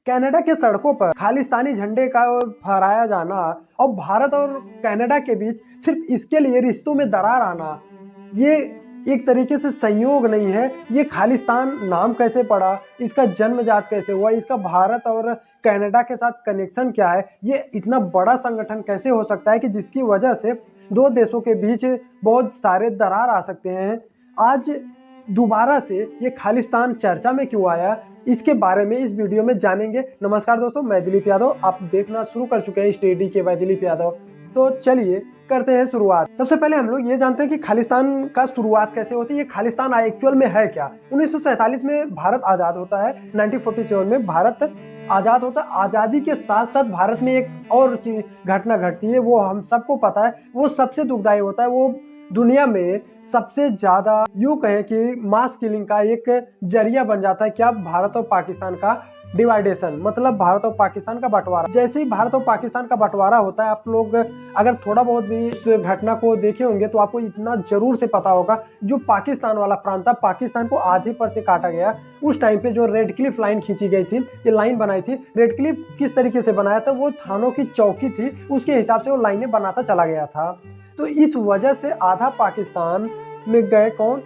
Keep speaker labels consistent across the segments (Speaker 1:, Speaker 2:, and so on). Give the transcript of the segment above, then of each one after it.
Speaker 1: Canada के सड़कों पर खालिस्तानी झंडे का फहराया जाना और भारत और कनाडा के बीच सिर्फ इसके लिए रिश्तों में दरार आना, ये एक तरीके से संयोग नहीं है। ये खालिस्तान नाम कैसे पड़ा, इसका जन्मजात कैसे हुआ, इसका भारत और कनाडा के साथ कनेक्शन क्या है, ये इतना बड़ा संगठन कैसे हो सकता है कि जिसकी वजह से दो देशों के बीच बहुत सारे दरार आ सकते हैं। आज दोबारा से ये खालिस्तान चर्चा में क्यों आया, इसके बारे में इस वीडियो में जानेंगे। नमस्कार दोस्तों, मैं दिलीप यादव, आप देखना शुरू कर चुके हैं स्टडी के बाय दिलीप यादव। तो चलिए करते हैं शुरुआत। सबसे पहले हम लोग ये जानते हैं कि खालिस्तान का शुरुआत कैसे होती है। ये खालिस्तान एक्चुअल में है क्या। 1947 में भारत आजाद होता है, 1947 में भारत आजाद होता है। आजादी के साथ साथ भारत में एक और घटना घटती है, वो हम सबको पता है, वो सबसे दुखदायी होता है। वो दुनिया में सबसे ज्यादा यूं कहें कि मास किलिंग का एक जरिया बन जाता है। क्या? भारत और पाकिस्तान का डिवाइडेशन, मतलब भारत और पाकिस्तान का बंटवारा। जैसे ही भारत और पाकिस्तान का बंटवारा होता है, आप लोग अगर थोड़ा बहुत भी इस घटना को देखे होंगे तो आपको इतना जरूर से पता होगा, जो पाकिस्तान वाला प्रांत था, पाकिस्तान को आधे पर से काटा गया। उस टाइम पे जो रेड क्लिफ लाइन खींची गई थी, ये लाइन बनाई थी। रेड क्लिफ किस तरीके से बनाया था, वो थानों की चौकी थी, उसके हिसाब से वो लाइनें बनाता चला गया था। तो इस वजह से आधा पाकिस्तान में गए कौन,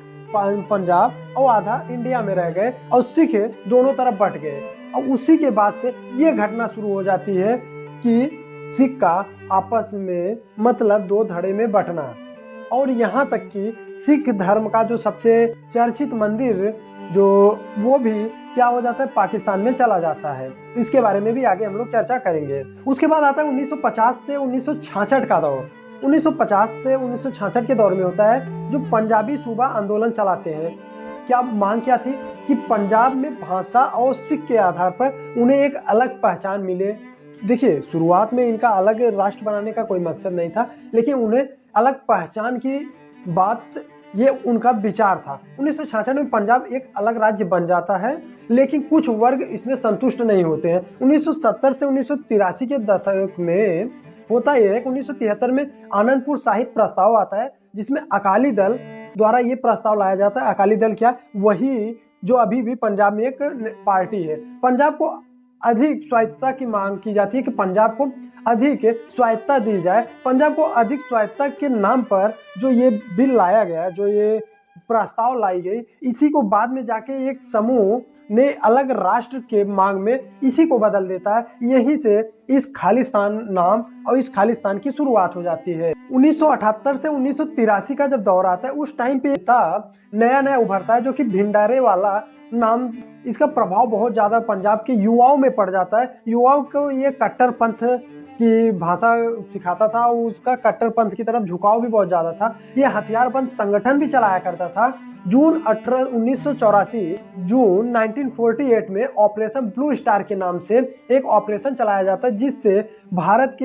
Speaker 1: पंजाब, और आधा इंडिया में रह गए, और सिख दोनों तरफ बट गए। और उसी के बाद से ये घटना शुरू हो जाती है कि सिख का आपस में मतलब दो धड़े में बंटना। और यहाँ तक कि सिख धर्म का जो सबसे चर्चित मंदिर जो वो भी क्या हो जाता है, पाकिस्तान में चला जाता है। तो इसके बारे में भी आगे हम लोग चर्चा करेंगे। उसके बाद आता है 1950 से 1966 का दौर। 1950 से 1966 के दौर में होता है जो पंजाबी सूबा आंदोलन चलाते हैं। क्या मांग क्या थी कि पंजाब में भाषा और सिख के आधार पर उन्हें एक अलग पहचान मिले। देखिए, शुरुआत में इनका अलग राष्ट्र बनाने का कोई मकसद नहीं था, लेकिन उन्हें अलग पहचान की बात, ये उनका विचार था। 1966 में पंजाब एक अलग राज्य बन जाता है, लेकिन कुछ वर्ग इसमें संतुष्ट नहीं होते हैं। 1970 से 1983 के दशक में होता यह है कि 1973 में आनंदपुर साहिब प्रस्ताव आता है, जिसमें अकाली दल द्वारा ये प्रस्ताव लाया जाता है। अकाली दल क्या? वही जो अभी भी पंजाब में एक पार्टी है। पंजाब को अधिक स्वायत्तता की मांग की जाती है कि पंजाब को अधिक स्वायत्तता दी जाए। पंजाब को अधिक स्वायत्तता के नाम पर जो ये बिल लाया गया, जो ये प्रस्ताव लाई गई, इसी को बाद में जाके एक समूह ने अलग राष्ट्र के मांग में इसी को बदल देता है। यहीं से इस खालिस्तान नाम और इस खालिस्तान की शुरुआत हो जाती है। 1978 से 1983 का जब दौर आता है, उस टाइम पे नया नया उभरता है, जो कि भिंडारे वाला नाम, इसका प्रभाव बहुत ज्यादा पंजाब के युवाओं में पड़ जाता है। युवाओं को ये कट्टरपंथ की भाषा सिखाता था, उसका कट्टरपंथ की तरफ झुकाव भी बहुत ज्यादा था। ये हथियारबंद संगठन भी चलाया करता था। जून 1948 में ऑपरेशन ब्लू स्टार के नाम से एक ऑपरेशन चलाया जाता है, जिससे भारत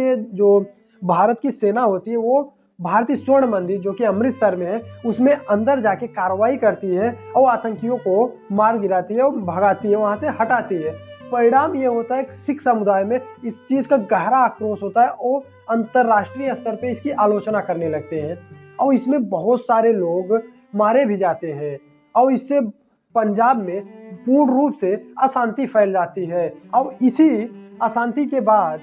Speaker 1: की सेना होती है, वो भारतीय स्वर्ण मंदिर जो कि अमृतसर में है, उसमें अंदर जाके कार्रवाई करती है और आतंकियों को मार गिराती है और भगाती है, वहां से हटाती है। परिणाम ये होता है कि सिख समुदाय में इस चीज का गहरा आक्रोश होता है और अंतरराष्ट्रीय स्तर पे इसकी आलोचना करने लगते हैं, और इसमें बहुत सारे लोग मारे भी जाते हैं। और इससे पंजाब में पूर्ण रूप से अशांति फैल जाती है। और इसी अशांति के बाद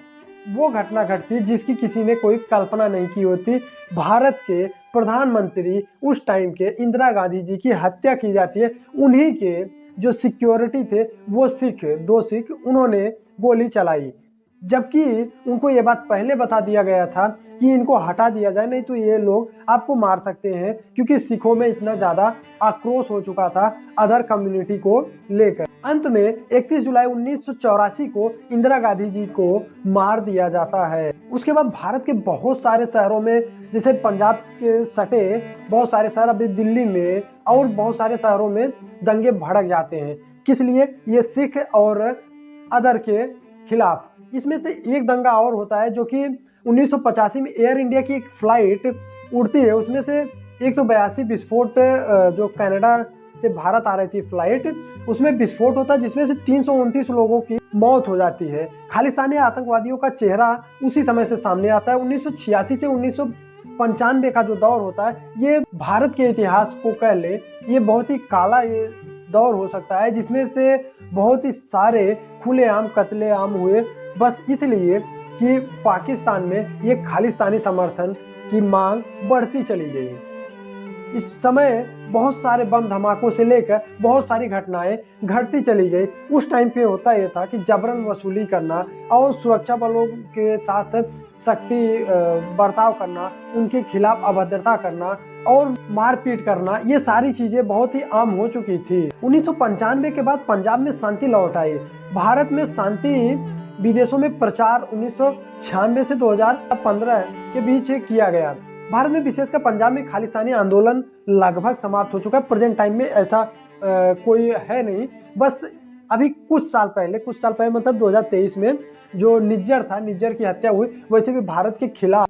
Speaker 1: वो घटना घटती है जिसकी किसी ने कोई कल्पना नहीं की होती। भारत के प्रधानमंत्री उस टाइम के इंदिरा गांधी जी की हत्या की जाती है। उन्हीं के जो सिक्योरिटी थे, वो दो सिख, उन्होंने गोली चलाई, जबकि उनको ये बात पहले बता दिया गया था कि इनको हटा दिया जाए, नहीं तो ये लोग आपको मार सकते हैं, क्योंकि सिखों में इतना ज्यादा आक्रोश हो चुका था अदर कम्युनिटी को लेकर। अंत में 31 जुलाई 1984 को इंदिरा गांधी जी को मार दिया जाता है। उसके बाद भारत के बहुत सारे शहरों में, जैसे पंजाब के सटे बहुत सारे शहर, अभी दिल्ली में और बहुत सारे शहरों में दंगे भड़क जाते हैं। किस लिए? ये सिख और अदर के खिलाफ। इसमें से एक दंगा और होता है, जो कि 1985 में एयर इंडिया की एक फ्लाइट उड़ती है, उसमें से 182 विस्फोट, जो कनाडा से भारत आ रही थी फ्लाइट, उसमें विस्फोट होता है, जिसमें से 329 लोगों की मौत हो जाती है। खालिस्तानी आतंकवादियों का चेहरा उसी समय से सामने आता है। 1986 से 1995 का जो दौर होता है, ये भारत के इतिहास को कह ले, ये बहुत ही काला ये दौर हो सकता है, जिसमें से बहुत ही सारे खुलेआम कत्लेआम हुए, बस इसलिए कि पाकिस्तान में ये खालिस्तानी समर्थन की मांग बढ़ती चली गई। इस समय बहुत सारे बम धमाकों से लेकर बहुत सारी घटनाएं घटती चली गई। उस टाइम पे होता यह था कि जबरन वसूली करना और सुरक्षा बलों के साथ सख्ती बर्ताव करना, उनके खिलाफ अभद्रता करना और मारपीट करना, ये सारी चीजें बहुत ही आम हो चुकी थी। 1995 के बाद पंजाब में शांति लौट आई। भारत में शांति विदेशों में प्रचार 1996 से 2015 के बीच किया गया। भारत में विशेषकर पंजाब में खालिस्तानी आंदोलन लगभग समाप्त हो चुका है। प्रेजेंट टाइम में ऐसा कोई है नहीं। बस अभी कुछ साल पहले मतलब 2023 में जो निज्जर था, निज्जर की हत्या हुई, वैसे भी भारत के खिलाफ